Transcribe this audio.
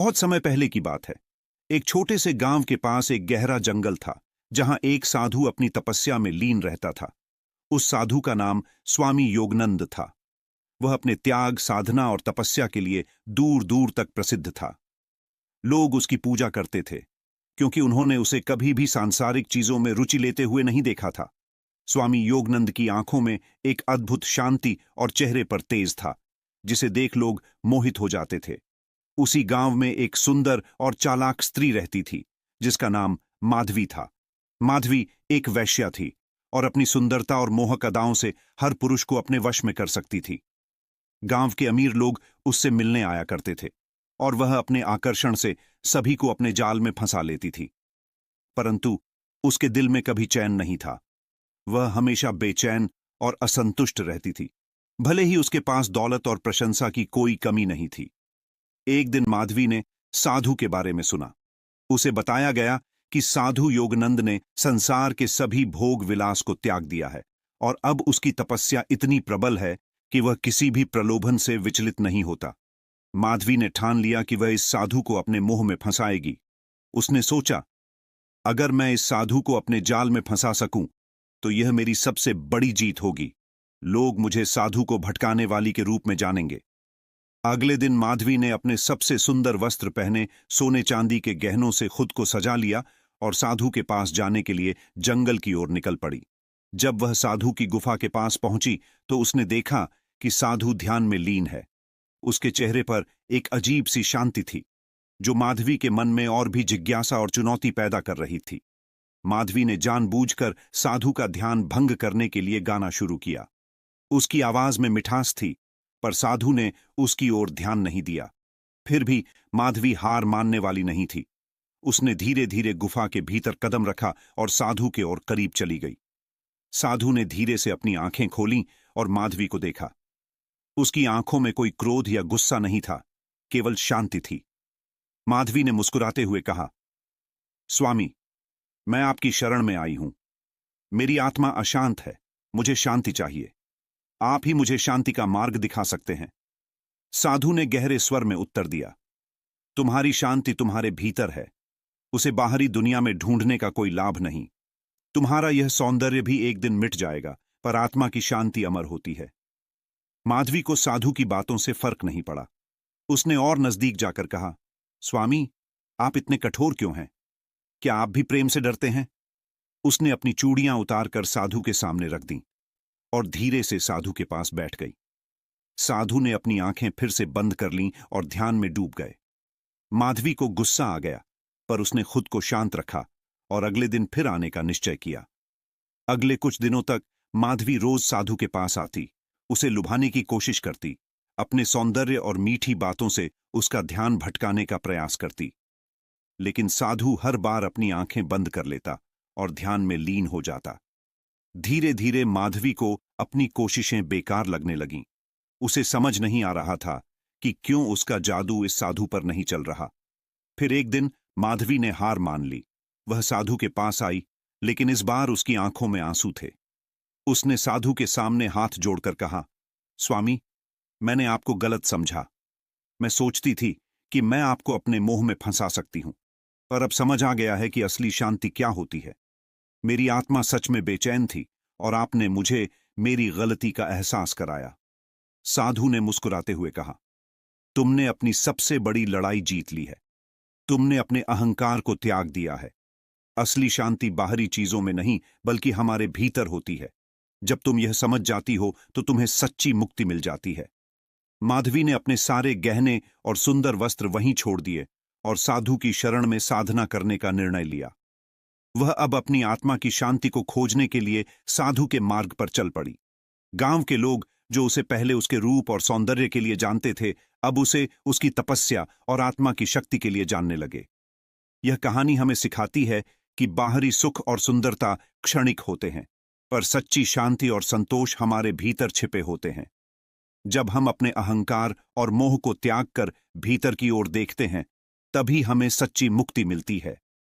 बहुत समय पहले की बात है। एक छोटे से गांव के पास एक गहरा जंगल था, जहां एक साधु अपनी तपस्या में लीन रहता था। उस साधु का नाम स्वामी योगनंद था। वह अपने त्याग, साधना और तपस्या के लिए दूर दूर तक प्रसिद्ध था। लोग उसकी पूजा करते थे, क्योंकि उन्होंने उसे कभी भी सांसारिक चीजों में रुचि लेते हुए नहीं देखा था। स्वामी योगनंद की आंखों में एक अद्भुत शांति और चेहरे पर तेज था, जिसे देख लोग मोहित हो जाते थे। उसी गांव में एक सुंदर और चालाक स्त्री रहती थी, जिसका नाम माधवी था। माधवी एक वैश्या थी और अपनी सुंदरता और मोहक अदाओं से हर पुरुष को अपने वश में कर सकती थी। गांव के अमीर लोग उससे मिलने आया करते थे और वह अपने आकर्षण से सभी को अपने जाल में फंसा लेती थी। परंतु उसके दिल में कभी चैन नहीं था। वह हमेशा बेचैन और असंतुष्ट रहती थी, भले ही उसके पास दौलत और प्रशंसा की कोई कमी नहीं थी। एक दिन माधवी ने साधु के बारे में सुना। उसे बताया गया कि साधु योगनंद ने संसार के सभी भोग विलास को त्याग दिया है और अब उसकी तपस्या इतनी प्रबल है कि वह किसी भी प्रलोभन से विचलित नहीं होता। माधवी ने ठान लिया कि वह इस साधु को अपने मोह में फंसाएगी। उसने सोचा, अगर मैं इस साधु को अपने जाल में फंसा सकूं, तो यह मेरी सबसे बड़ी जीत होगी। लोग मुझे साधु को भटकाने वाली के रूप में जानेंगे। अगले दिन माधवी ने अपने सबसे सुंदर वस्त्र पहने, सोने चांदी के गहनों से खुद को सजा लिया और साधु के पास जाने के लिए जंगल की ओर निकल पड़ी। जब वह साधु की गुफा के पास पहुंची, तो उसने देखा कि साधु ध्यान में लीन है। उसके चेहरे पर एक अजीब सी शांति थी, जो माधवी के मन में और भी जिज्ञासा और चुनौती पैदा कर रही थी। माधवी ने जानबूझकर साधु का ध्यान भंग करने के लिए गाना शुरू किया। उसकी आवाज में मिठास थी, पर साधु ने उसकी ओर ध्यान नहीं दिया। फिर भी माधवी हार मानने वाली नहीं थी। उसने धीरे धीरे गुफा के भीतर कदम रखा और साधु के ओर करीब चली गई। साधु ने धीरे से अपनी आंखें खोलीं और माधवी को देखा। उसकी आंखों में कोई क्रोध या गुस्सा नहीं था, केवल शांति थी। माधवी ने मुस्कुराते हुए कहा, स्वामी, मैं आपकी शरण में आई हूं। मेरी आत्मा अशांत है, मुझे शांति चाहिए। आप ही मुझे शांति का मार्ग दिखा सकते हैं। साधु ने गहरे स्वर में उत्तर दिया, तुम्हारी शांति तुम्हारे भीतर है। उसे बाहरी दुनिया में ढूंढने का कोई लाभ नहीं। तुम्हारा यह सौंदर्य भी एक दिन मिट जाएगा, पर आत्मा की शांति अमर होती है। माधवी को साधु की बातों से फर्क नहीं पड़ा। उसने और नजदीक जाकर कहा, स्वामी, आप इतने कठोर क्यों हैं? क्या आप भी प्रेम से डरते हैं? उसने अपनी चूड़ियां उतारकर साधु के सामने रख दी और धीरे से साधु के पास बैठ गई। साधु ने अपनी आंखें फिर से बंद कर लीं और ध्यान में डूब गए। माधवी को गुस्सा आ गया, पर उसने खुद को शांत रखा और अगले दिन फिर आने का निश्चय किया। अगले कुछ दिनों तक माधवी रोज साधु के पास आती, उसे लुभाने की कोशिश करती, अपने सौंदर्य और मीठी बातों से उसका ध्यान भटकाने का प्रयास करती। लेकिन साधु हर बार अपनी आंखें बंद कर लेता और ध्यान में लीन हो जाता। धीरे धीरे माधवी को अपनी कोशिशें बेकार लगने लगीं। उसे समझ नहीं आ रहा था कि क्यों उसका जादू इस साधु पर नहीं चल रहा। फिर एक दिन माधवी ने हार मान ली। वह साधु के पास आई, लेकिन इस बार उसकी आंखों में आंसू थे। उसने साधु के सामने हाथ जोड़कर कहा, स्वामी, मैंने आपको गलत समझा। मैं सोचती थी कि मैं आपको अपने मोह में फंसा सकती हूं, पर अब समझ आ गया है कि असली शांति क्या होती है। मेरी आत्मा सच में बेचैन थी और आपने मुझे मेरी गलती का एहसास कराया। साधु ने मुस्कुराते हुए कहा, तुमने अपनी सबसे बड़ी लड़ाई जीत ली है। तुमने अपने अहंकार को त्याग दिया है। असली शांति बाहरी चीजों में नहीं, बल्कि हमारे भीतर होती है। जब तुम यह समझ जाती हो, तो तुम्हें सच्ची मुक्ति मिल जाती है। माधवी ने अपने सारे गहने और सुंदर वस्त्र वहीं छोड़ दिए और साधु की शरण में साधना करने का निर्णय लिया। वह अब अपनी आत्मा की शांति को खोजने के लिए साधु के मार्ग पर चल पड़ी। गांव के लोग, जो उसे पहले उसके रूप और सौंदर्य के लिए जानते थे, अब उसे उसकी तपस्या और आत्मा की शक्ति के लिए जानने लगे। यह कहानी हमें सिखाती है कि बाहरी सुख और सुंदरता क्षणिक होते हैं, पर सच्ची शांति और संतोष हमारे भीतर छिपे होते हैं। जब हम अपने अहंकार और मोह को त्याग कर भीतर की ओर देखते हैं, तभी हमें सच्ची मुक्ति मिलती है।